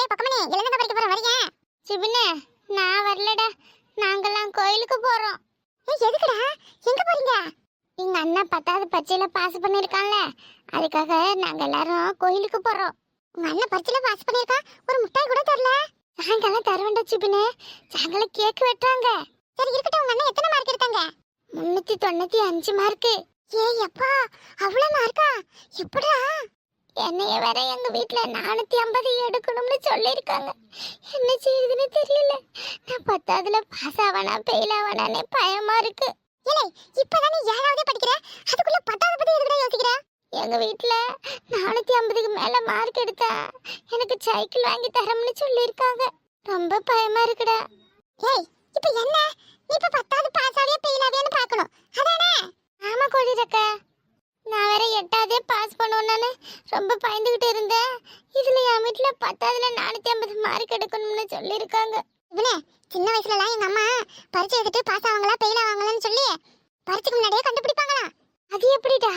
டேய் பக்கமணி எழுந்தங்க படிக்க போற வரியா? சிபினே நான் வரலடா. நாங்கலாம் கோயிலுக்கு போறோம். ஏய் எதுக்குடா? எங்க போறீங்க? எங்க அண்ணா 10வது பரீட்சையில பாஸ் பண்ணிருக்கான்ல. அதுக்காக நாங்க எல்லாரும் கோயிலுக்கு போறோம். உங்க அண்ணன் பரீட்சையில பாஸ் பண்ணிருக்கான். ஒரு முட்டாய் கூட தரல. சாயங்காலம் தருவேன்டா சிபினே. சாயங்காலம் கேக் வெட்டுறாங்க. சரி இருக்கட்டும். உங்க அண்ணன் எத்தனை மார்க் எடுத்தாங்க? 395 மார்க். ஏய் அப்பா அவ்வளவு மார்க்கா? எப்படா? என்னைய வேற எங்க வீட்ல 450 எடுக்கணும்னு சொல்லிருக்காங்க. என்ன செய்யுதுன்னு தெரியல. நான் 10வதுல பாஸ் ஆவனா ஃபெயில் ஆவனானே பயமா இருக்கு. ஏலே இப்பதானே 7வது படிக்கிற, அதுக்குள்ள 10வது பத்தி எதுக்குடா யோசிக்கிற? எங்க வீட்ல 450க்கு மேல மார்க் எடுத்தா எனக்கு சைக்கிள் வாங்கி தரம்னு சொல்லிருக்காங்க. ரொம்ப பயமா இருக்குடா. ஏய் இப்போ என்ன? நீ இப்ப 10வது பாஸ் ஆவியா ஃபெயில் ஆவியான்னு பார்க்கணும். அதானே? ஆமா கோழிரக்கா. நான் வேற 8வதே பாஸ் பண்ணுவேன்னு ரொம்ப பயந்துகிட்டு இருந்தேன். இதுல என் வீட்டுல 10வதுல 450 மார்க் எடுக்கணும்னு சொல்லியிருக்காங்க. இவனே சின்ன வயசுலலாம் எங்க அம்மா பரீட்சை எழுதிட்டு பாஸ் ஆவாங்களா ஃபெயில் ஆவாங்களான்னு சொல்லி பரீட்சைக்கு முன்னாடியே கண்டுபிடிப்பாங்களா? அது எப்படிடா?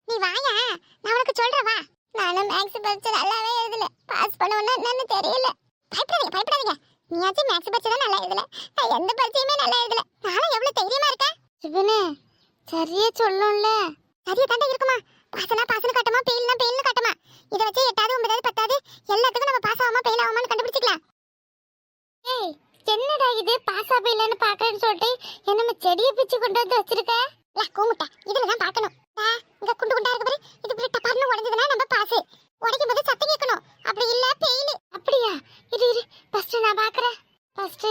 நீ வாயா, நான் உனக்கு சொல்றேன் வா. நானும் மேக்ஸ் பரீட்சை நல்லாவே எழுதல. பாஸ் பண்ணுவேன்னா என்னன்னு தெரியல. பயப்படாதீங்க பயப்படாதீங்க. நீயாச்சும் மேக்ஸ் பரீட்சை தான் நல்லா எழுதல. நான் எந்த பரீட்சையுமே நல்லா எழுதல. நானும் எவ்வளவு தைரியமா இருக்கேன். சிவனே சரியா சொல்லும்ல. சரியா தாண்டா இருக்குமா? பாஸ்னா பாஸ்னு காட்டுமா, ஃபெயில்னா ஃபெயில்னு காட்டுமா. இத வச்சு 8வது 9வது 10வது எல்லாத்துக்கும் நம்ம பாஸ் ஆகாம ஃபெயில் ஆகாமன்னு கண்டுபிடிச்சிக்கலாம். ஏய் என்னடா இது பாஸ் ஆ ஃபெயில்னு பார்க்கறேன்னு சொல்லிட்டு என்னமோ செடியை பிச்சு கொண்டு வந்து வச்சிருக்க? ல கூமுட்டா இதுல தான் பார்க்கணும். இங்க குண்டு குண்டா இருக்கு பாரு. இது இப்படி டப்பார்னு உடைஞ்சதுனா நம்ம பாஸ். உடைக்கும் போது சத்தம் கேட்கணும். அப்படி இல்ல ஃபெயில். அப்படியா? இரு இரு ஃபர்ஸ்ட் நான் பார்க்கறேன். ஃபர்ஸ்ட்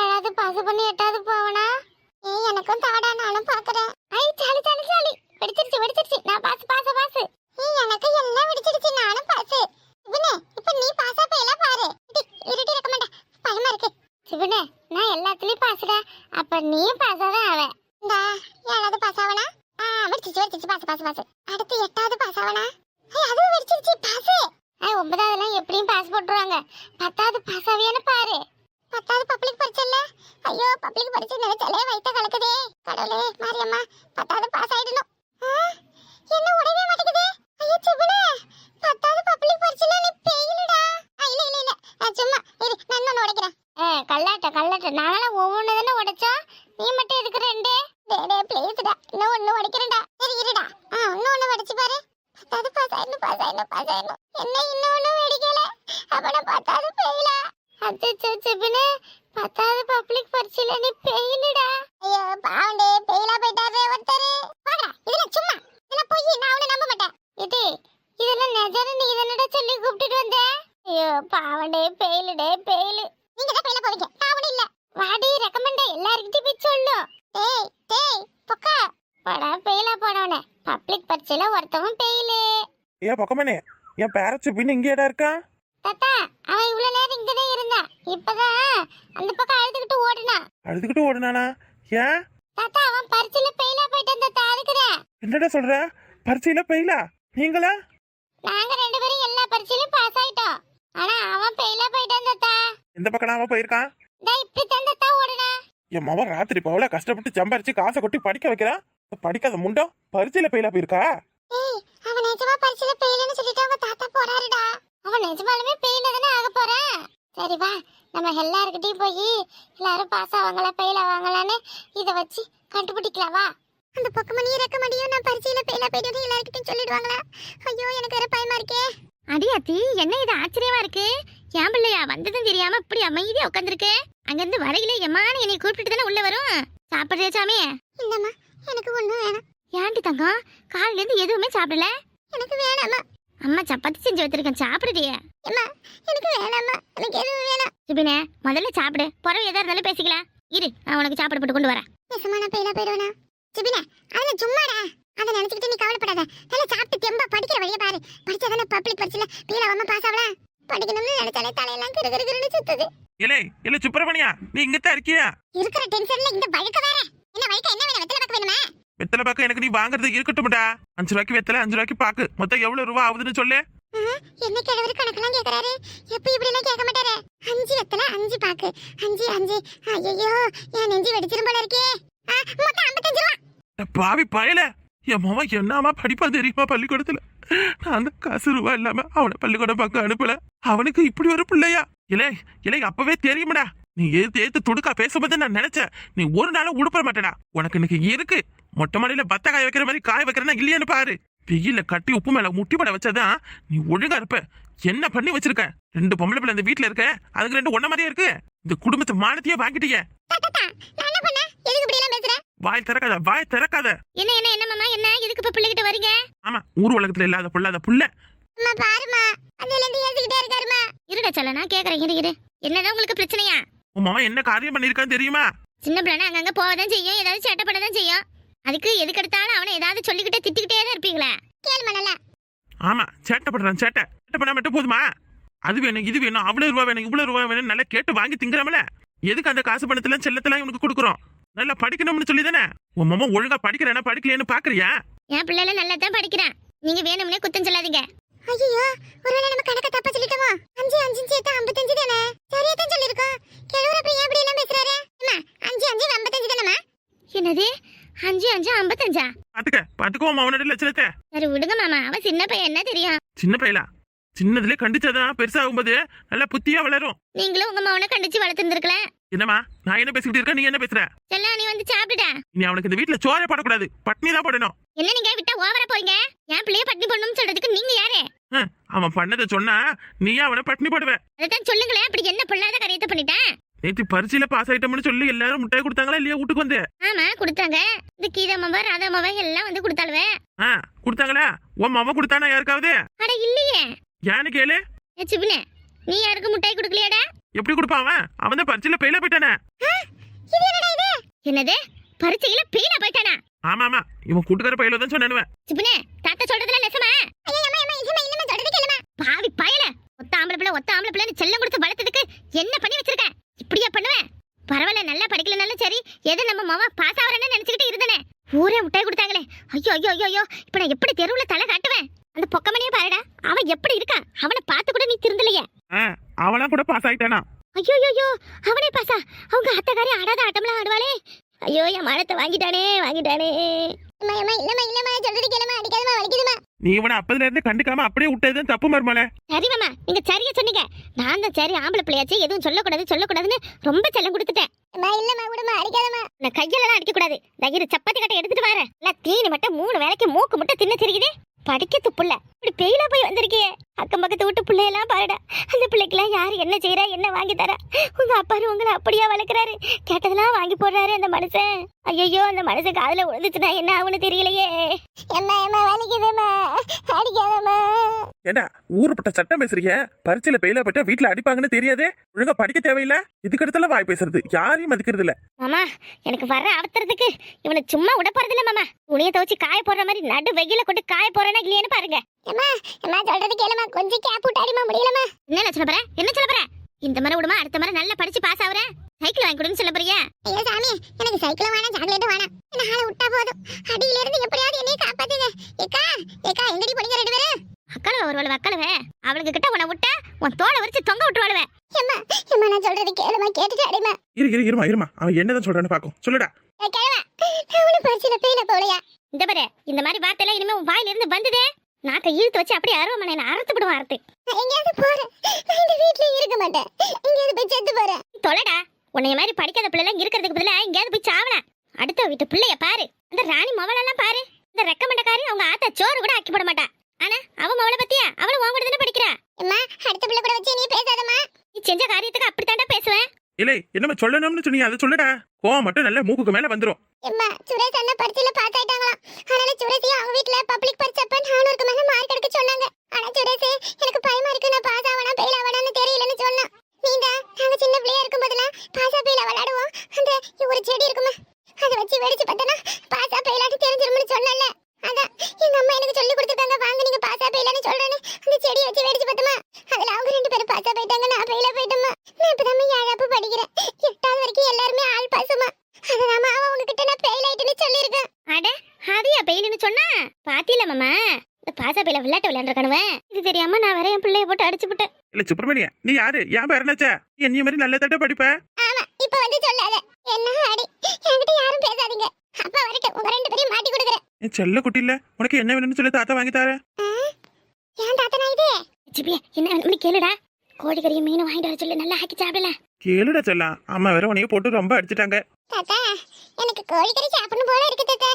7வது பாஸ் பண்ணி 8வது போவனா? ஏய் எனக்கும் தாடா, நானும் பார்க்கறேன். ஐ சாலி சாலி சாலி வெடிச்சிருச்சு. நான் பாஸ். ஏய் எனக்கு எல்லாம் வெடிச்சிருச்சு. நானும் பாஸ். சிவனே இப்போ நீ பாஸா ஃபெயிலா பாரு. இருடி ரெக்கமெண்ட். பயமா இருக்கு. சிவனே நான் எல்லாத்துலயும் பாஸ்டா. அப்ப நீ பாஸா தான் ஆவே. இந்தா 7வது பாஸ் ஆவனா? வெடிச்சிருச்சு பாஸ். அடுத்து 8வது பாஸ் ஆவனா? ஏய் அதுவும் வெடிச்சிருச்சு பாஸ். 9வதுலாம் எப்படியும் பாஸ் போட்டுருவாங்க. 10வது பாஸ் ஆவியான்னு பாரு. 10வது பப்ளிக் பரீட்சை இல்ல? ஐயோ பப்ளிக் பரீட்சை நினைச்சாலே வயித்த கலக்குதே. கடவுளே மாரியம்மா 10வது பாஸ் ஆயிடணும். என்ன உடவே மாட்டேங்குது? ஐயோ சிவனே 10வது பப்ளிக் பரீட்சைல நீ ஃபெயில்டா. இல்ல சும்மா இரு நான் இன்னொன்னு உடைக்கிறேன். கல்லாட்ட நானே ஒவ்வொன்னு தானே உடைச்சா. நீ மட்டும் எதுக்கு ரெண்டு? டேய் ப்ளீஸ்டா இன்னும் ஒன்னு உடைக்கிறேன்டா. சரி இருடா. இன்னொன்னு உடைச்சு பாரு. 10வது பாஸ் ஆயிடணும். என்ன இன்னொன்னு வெடிக்கல. அப்பட 10வது ஃபெயிலா? அச்சச்சோ சிவனே 10வது பப்ளிக் பரீட்சைல நீ ஃபெயில்டா. ஐயோ பாவண்டே ஃபெயிலா போயிட்டாரே ஒருத்தரே. பாடா இதெல்லாம் சும்மா. இதெல்லாம் போய் நான் அவனை நம்ப மாட்டேன். இதெல்லாம் நிஜம்னு நீ என்னடா சொல்லி கூப்பிட்டுட்டு வந்த? ஐயோ பாவண்டே ஃபெயில். நீங்க தான் ஃபெயிலா போவீங்க. நான் இல்ல. வாடி ரெக்கமெண்ட் எல்லார்கிட்டயும் போய் சொல்லு. டேய் பொக்கா. போடா ஃபெயிலா போனவனே. பப்ளிக் பரீட்சைல ஒருத்தவன் ஃபெயில். ஏ பக்கமனே என் பேரச்சு பின் இங்கேடா இருக்கா? தாத்தா அவன் இவ்வளவு நேரம் இங்கதான் இருந்தான். இப்பதான் அந்த பக்கம் அழுதுகிட்டு ஓடுனானா? ஏன் தாத்தா? அவன் பரீட்சையில ஃபெயிலா போயிட்டான் தாத்தா. அதுக்குறேன். என்னடா சொல்ற? பரீட்சையில ஃபெயிலா? நீங்களா? நாங்க 2 பேரும் எல்லா பரீட்சையிலும் பாஸ் ஆயிட்டோம். ஆனா அவன் ஃபெயிலா போயிட்டான் தாத்தா. எந்த பக்கம் அவன் போயிருக்கான்? இப்படி தான் தாத்தா ஓடுனா. என் மவன் ராத்திரி பவள கஷ்டப்பட்டு சம்பாரிச்சு காசை கொட்டி படிக்க வைக்கிறான். படிக்காத முண்டம் பரீட்சையில ஃபெயிலா போயிருக்கா? ஏய் அவன் நிஜமா பரீட்சையில ஃபெயில்னு சொல்லிட்டு அவங்க தாத்தா போறாருடா. அவன் நிஜமாலுமே ஃபெயில் தானே ஆக போறான். சரி வா நம்ம எல்லார்கிட்டயும் போய் எல்லாரும் பாஸ் ஆவாங்களா ஃபெயில் ஆவாங்களான்னு இத வச்சு கண்டுபிடிக்கலாம் வா. அந்த பக்கமணி ரெக்கமெண்டியும் நான் பரீட்சையில ஃபெயிலா போயிட்டேன்னு எல்லார்கிட்டயும் சொல்லிடுவாங்களா? ஐயோ எனக்கு வேற பயமா இருக்கே. அடியாத்தி என்ன இது ஆச்சரியமா இருக்கு? ஏன் பிள்ளையா வந்ததும் தெரியாம இப்படி அமைதியா உட்காந்துருக்கு? அங்கிருந்து வரையில எம்மான என்னை கூப்பிட்டு தானே உள்ள வரும். சாப்பிடுறியா சாமி? இல்லம்மா எனக்கு ஒண்ணும் வேணாம். ஏன்டி தங்கம் காலையில இருந்து எதுவுமே சாப்பிடல? எனக்கு வேணாம்மா. அம்மா சப்பாத்தி செஞ்சு வச்சிருக்கேன் சாப்பிடுறியா? அம்மா எனக்கு வேணாம்மா. எனக்கு எதுவும் வேணாம். சிபினே முதல்ல சாப்பிடு. பிறகு எதா இருந்தாலும் பேசிக்கலாம். இரு நான் உனக்கு சாப்பாடு போட்டு கொண்டு வரேன். நிஜமா நான் ஃபெயிலா போயிடுவேனா? சிபினே அதெல்லாம் சும்மாடா. அதை நினைச்சுக்கிட்டு நீ கவலைப்படாத. நல்லா சாப்பிட்டு தெம்பா படிக்கிற வழியை பாரு. படிச்சாதானே பப்ளிக் பரீட்சையில ஃபெயில் ஆகாம பாஸ் ஆகலாம். படிக்கணும்னு நினைச்சாலே தலையெல்லாம் கிறுகிறுன்னு சுத்துது. இல்ல சுப்பிரமணியா நீ இங்கத்தான் இருக்கியா? இருக்கிற டென்ஷன்ல இந்த வழுக்க வேற. என்ன வழுக்க என்ன வேணும்? வெத்தலை பாக்கு வேணுமா? வெத்தலை பாக்கு எனக்கு நீ வாங்குறது இருக்கட்டும்டா. 5 ரூபாய்க்கு வெத்தலை 5 ரூபாய்க்கு பாக்கு மொத்தம் எவ்வளவு ரூபா ஆகுதுன்னு சொல்லு. என்ன கிழவரு கணக்கெல்லாம் கேக்குறாரு. எப்ப இப்படி எல்லாம் கேட்க மாட்டாரு. 5 வெத்தலை 5 பாக்கு 5. ஐயோ என் நெஞ்சு வெடிச்சிரும் போல இருக்கே. மொத்தம் 55 ரூபா. பாவி பயல என் மாவன் என்னமா படிப்பான் தெரியுமா பள்ளிக்கூடத்துல. நான் அந்த காசு ரூபா இல்லாம அவனை பள்ளிக்கூடம் பக்கம் அனுப்பல. அவனுக்கு இப்படி ஒரு பிள்ளையா? இலை இலை அப்பவே தெரியுமடா. நீ ஏத்து துடுக்கா பேசும்போது நான் நினைச்சேன் நீ ஒரு நாளும் உடுப்பட மாட்டேடா. உனக்கு இன்னைக்கு இருக்கு. மொட்டை மாடியில பத்த காய வைக்கிற மாதிரி காய வைக்கிறனா இல்லையான்னு பாரு. வெயில கட்டி உப்பு மேல முட்டி பட வச்சாதான் நீ ஒழுங்கா இருப்ப. என்ன பண்ணி வச்சிருக்க? 2 பொம்பளை பிள்ளை இந்த வீட்டுல இருக்க, அதுக்கு 2 ஒன்ன மாதிரியே இருக்கு. இந்த குடும்பத்தை மானத்தையே வாங்கிட்டீங்க. வாய் திறக்காத, வாய் திறக்காத. என்ன என்ன என்ன மாமா என்ன எதுக்கு இப்ப பிள்ளைகிட்ட வரீங்க? ஆமா, ஊர் உலகத்துல இல்லாத புள்ளாத புள்ள. அம்மா பாருமா, அதுல இருந்து ஏசிக்கிட்டே இருக்காருமா. இருடா சொல்ல நான் கேக்குறேன். இரு என்னதான் உங்களுக்கு பிரச்சனையா? உன் மாமா என்ன காரியம் பண்ணிருக்கான்னு தெரியுமா? சின்ன பிள்ளைனா அங்கங்க போவதான் செய்யும், ஏதாவது சேட்டை பண்ணதான் செய்யும். அதுக்கு எதுக்கு எடுத்தாலும் அவனை ஏதாவது சொல்லிக்கிட்டே திட்டிக்கிட்டே தான் இருப்பீங்களா? கேள் மணல. ஆமா, சேட்டை பண்றான். சேட்டை பண்ண மட்டும் போதுமா? அது வேணும் இது வேணும் அவ்வளவு ரூபா வேணும் இவ்வளவு ரூபா வேணும் நல்லா கேட்டு வாங்கி திங்கிறமல. எதுக்கு அந்த காசு பணத்துல செல்லத்தெல்லாம் இவனுக்கு கொடுக்குறோம்? நல்லா படிக்கணும்னு சொல்லி தானே. உன் மாமா ஒழுங்கா படிக்கிறேன்னா படிக்கலையான்னு பாக்குறியா? என் பிள்ளைல நல்லா தான் படிக்கிறான். நீங்க வேணும்னே குத்தம் சொல்லாதீங்க. ஐயோ, ஒருவேளை நம்ம கணக்க தப்பா சொல்லிட்டோமா? 5 5 சேர்த்தா 55 தானே? சரியா தான் சொல்லிருக்கோம். கிழவர பையன் அப்படி எல்லாம் பேசுறாரு. அம்மா 5 5 55 தானேமா? என்னது 5 5 55? பாத்துக்கோ அவனோட லட்சணத்தை. சரி விடுங்க மாமா, அவன் சின்ன பையன் என்ன தெரியும்? சின்ன பையலா? சின்னதுல கண்டிச்சாதான் பெருசாகும்போது நல்லா புத்தியா வளரும். நீங்களும் உங்க மவனை கண்டிச்சு வளர்த்துருந்துருக்கலாம். என்னமா நான் என்ன பேசிக்கிட்டு இருக்க, நீ என்ன பேசுற? செல்லா நீ வந்து சாப்பிட்டுட்டா. நீ அவனுக்கு இந்த வீட்டுல சோறே போடக்கூடாது, பட்னி தான் போடணும். என்ன நீங்க விட்டா ஓவரா போறீங்க? என் பிள்ளைய பட்டினி போடணும்னு சொல்றதுக்கு நீங்க யாரு? அவன் பண்ணதை சொன்னா நீ அவனை பட்னி போடுவ. அதான் சொல்லுங்களேன், அப்படி என்ன பொல்லாத காரியத்தை பண்ணிட்டேன்? நேற்று பரீட்சையில பாஸ் ஆயிட்டோம்னு சொல்லி எல்லாரும் முட்டாய் கொடுத்தாங்களா இல்லையா வீட்டுக்கு வந்து? ஆமா கொடுத்தாங்க. இந்த கீதமாவ ராதாமாவ எல்லாம் வந்து கொடுத்தாளுவே. கொடுத்தாங்களா? உன் மாமா கொடுத்தானா யாருக்காவது? அட இல்லையே. ஏன்னு கேளு. சிபினே, நீ யாருக்கு முட்டாய் கொடுக்கலையாடா? எப்படி கொடுப்பான் அவன்? அவன் தான் பரீட்சையில பெயில போயிட்டானே. என்னது பரீட்சையில பெயில போயிட்டானா? ஆமா ஆமா, இவன் கூட்டுக்கார பையில தான் சொன்னானுவன். சிபினே, தாத்தா சொல்றதுல நெசமா? பாவி பயல, ஒத்த ஆம்பளை பிள்ளைன்னு செல்லம் கொடுத்து வளர்த்ததுக்கு என்ன பண்ணி வச்சிருக்க? இப்படியா பண்ணுவேன்? பரவாயில்ல, நல்லா படிக்கலனாலும் சரி, எது நம்ம மாமா பாஸ் ஆவறேன்னு நினைச்சுக்கிட்டு இருந்தனே. ஊரே முட்டாய் கொடுத்தாங்களே. ஐயோ ஐயோ ஐயோ, இப்ப நான் எப்படி தெருவுல தலை காட்டுவேன்? அந்த பொக்கமணியே பாருடா, அவன் எப்படி இருக்கான்? அவனை பார்த்து கூட நீ திருந்தலையே. அவனா கூட பாஸ் ஆயிட்டானா? ஐயோ ஐயோ, அவனே பாசா? அவங்க அத்தகாரி ஆடாத ஆட்டம்லாம் ஆடுவாளே. ஐயோ, என் மானத்தை வாங்கிட்டானே. இல்லம்மா சொல்றது கேளுமா, அடிக்காதமா, வலிக்குதுமா. நீ இவனை அப்பதுல இருந்து கண்டுக்காம அப்படியே விட்டதுதான் தப்பு மருமல. சரி மாமா, நீங்க சரியா சொன்னீங்க. நான் தான் சரி ஆம்பளை பிள்ளையாச்சு, எதுவும் சொல்லக்கூடாதுன்னு ரொம்ப செல்லம் கொடுத்துட்டேன். இல்லம்மா விடுமா, அடிக்காதமா. நான் கையெல்லாம் அடிக்க கூடாது. தயிர் சப்பாத்தி கட்டை எடுத்துட்டு வரேன். எல்லாம் தீனி மட்டும் 3 வேளைக்கு மூக்கு மட்டும் தின்ன தெரியுது. படிக்கத்து புள்ள இப்படி பெயிலா போய் வந்திருக்கே. அக்கம் பக்கத்து விட்டு பிள்ளையெல்லாம் பாருடா. அந்த பிள்ளைக்கெல்லாம் யாரு என்ன செய்யறா, என்ன வாங்கி தரா? உங்க அப்பாரு உங்களை அப்படியா வளர்க்குறாரு? கேட்டதெல்லாம் வாங்கி போடுறாரு அந்த மனுஷன். ஐயோ, அந்த மனுஷன் காதுல விழுந்துச்சுன்னா என்ன ஆகுன்னு தெரியலையே. வலிக்குதுமா, அடிக்காதமா. ஏண்டா ஊருப்பட்ட சட்டம் பேசுறீங்க? பரீட்சையில பெயில போட்டா வீட்டுல அடிப்பாங்கன்னு தெரியாதே? ஒழுங்கா படிக்க தேவையில்ல, இதுக்கு இடத்துல வாய் பேசுறது யாரையும் மதிக்கிறது இல்ல. மாமா, எனக்கு வர அவசரத்துக்கு இவனை சும்மா விட போறது இல்ல மாமா. துணியை துவச்சு காய போடுற மாதிரி நடு வெயில கொண்டு காய போறேன்னா இல்லையான்னு பாருங்க. அம்மா சொல்றது கேளுமா, கொஞ்சம் கேப் விட்டு அடிமா முடியலமா. என்ன சொல்ல போற? என்ன சொல்ல போற? இந்த மாதிரி விடுமா, அடுத்த மாதிரி நல்லா படிச்சு பாஸ் ஆகுறேன். சைக்கிள் வாங்கி கொடுன்னு சொல்ல போறியா? ஐயோ சாமி, எனக்கு சைக்கிளும் வேணாம், சாக்லேட்டும் வேணாம். என்ன ஆளை விட்டா போதும். அடியில இருந்து எப்படியாவது என்னைய காப்பாத்துங்க. ஏக்கா எங்கடி போனீங்க 2 பேரும்? அக்காளவே ஒருவளவு அக்காளவே, அவளுக்கு கிட்ட உன்னை விட்டா உன் தோலை வரிச்சு தொங்க விட்டுருவாளுவே. அம்மா நான் சொல்றது கேளுமா, கேட்டுட்டு அடிமா. இருமா அவன் என்னதான் சொல்றான்னு பாக்கும். சொல்லுடா. கேளுமா, அவனு பரிசில பெயில போலையா? இந்த பாரு, இந்த மாதிரி வார்த்தையெல்லாம் இனிமே உன் வாயில இருந்து வந்ததே நாக்க இழுத்து வச்சு அப்படியே அருவமனை அறுத்து விடுவான். அறுத்து எங்கேயாவது போறேன், நான் இந்த வீட்டுல இருக்க மாட்டேன். எங்கேயாவது போய் செத்து போறேன். தொலைடா. உன்னைய மாதிரி படிக்காத பிள்ளை எல்லாம் இருக்கிறதுக்கு பதிலா எங்கேயாவது போய் சாவலாம். அடுத்த வீட்டு பிள்ளைய பாரு, அந்த ராணி மவளெல்லாம் பாரு. இந்த ரெக்கமெண்டக்காரி அவங்க ஆத்தா சோறு கூட ஆக்கி போட மாட்டா. ஆனா அவ மவளை பத்தியா? அவளும் உன் கூட தானே படிக்கிறா. அம்மா, அடுத்த பிள்ளை கூட வச்சு நீ பேசாதம்மா. நீ செஞ்ச காரியத்துக்கு அப்படித்தாண்டா பேசுவேன். இல்லை என்னமா சொல்லணும்னு சொன்னீங்க, அதை சொல்லுடா. கோவம் மட்டும் நல்ல மூக்குக்கு மேல வந்துரும். அம்மா, சுரேஷ் அண்ணா பரிட்சையில பாஸ் ஆயிட்டாங்களாம். அதனால சுரேஷையும் அவங்க வீட்ல பப்ளிக் பரிட்சைப்ப 400க்கு மேல மார்க் எடுக்க சொன்னாங்க. ஆனா சுரேஷ் எனக்கு பயமா இருக்கு, நான் பாஸ் ஆவனா ஃபெயில் ஆவனான்னு தெரியலன்னு சொன்னான். நீங்க நாங்க சின்ன பிள்ளையா இருக்கும் போதெல்லாம் பாஸா ஃபெயிலா விளையாடுவோம். அந்த ஒரு செடி இருக்குமா, அதை வச்சு வெடிச்சு பார்த்தனா பாஸா ஃபெயிலாட்டு தெரிஞ்சிரும்னு சொன்னல. அதான் எங்க அம்மா எனக்கு சொல்லி கொடுத்துருக்காங்க. வாங்க நீங்க பாஸா ஃபெயிலான்னு சொல்றேன்னு அந்த செடியை வச்சு வெடிச்சு பார்த்தமா, அதுல அவங்க 2 பேரும் பாஸா போயிட்டாங்க, நான் ஃபெயிலா போயிட்டேம்மா. நான் இப்பதான் 7ஆப்பு படிக்கிறேன். 8வது வரைக்கும் எல்லாருமே ஆல் பாஸுமா. அதனால அவன் உங்ககிட்ட நான் ஃபெயில் ஆயிட்டேன்னு சொல்லியிருக்கேன். அட அதையா பெயிலுன்னு சொன்னா? பாத்தியில மாமா, இந்த பாசா பையில விளையாட்டு விளையாண்டுருக்கணுவேன். இது தெரியாம நான் வேற என் பிள்ளைய போட்டு அடிச்சு விட்டேன். இல்ல சுப்பிரமணியா, நீ யாரு? என் பேர் என்னாச்சா? என்னைய மாதிரி நல்ல தட்ட படிப்ப. ஆமா, இப்ப வந்து சொல்லாத. என்ன அடி, என்கிட்ட யாரும் பேசாதீங்க. அப்பா வரட்டும், உங்க 2 பேரையும் மாட்டி கொடுக்குறேன். என் செல்ல குட்டி இல்ல, உனக்கு என்ன வேணும்னு சொல்லி தாத்தா வாங்கி தரேன். ஏன் தாத்தனா இது சிப்பியா என்ன வேணும்னு கேளுடா. கோழிக்கறியும் மீன் வாங்கிட்டு வர சொல்லி நல்லா ஆக்கி சாப்பிடல. கேளுடா செல்லாம், அம்மா வேற உனைய போட்டு ரொம்ப அடிச்சிட்டாங்க. தாத்தா எனக்கு கோழிக்கறி சாப்பிடணும் போல இருக்கு தாத்தா.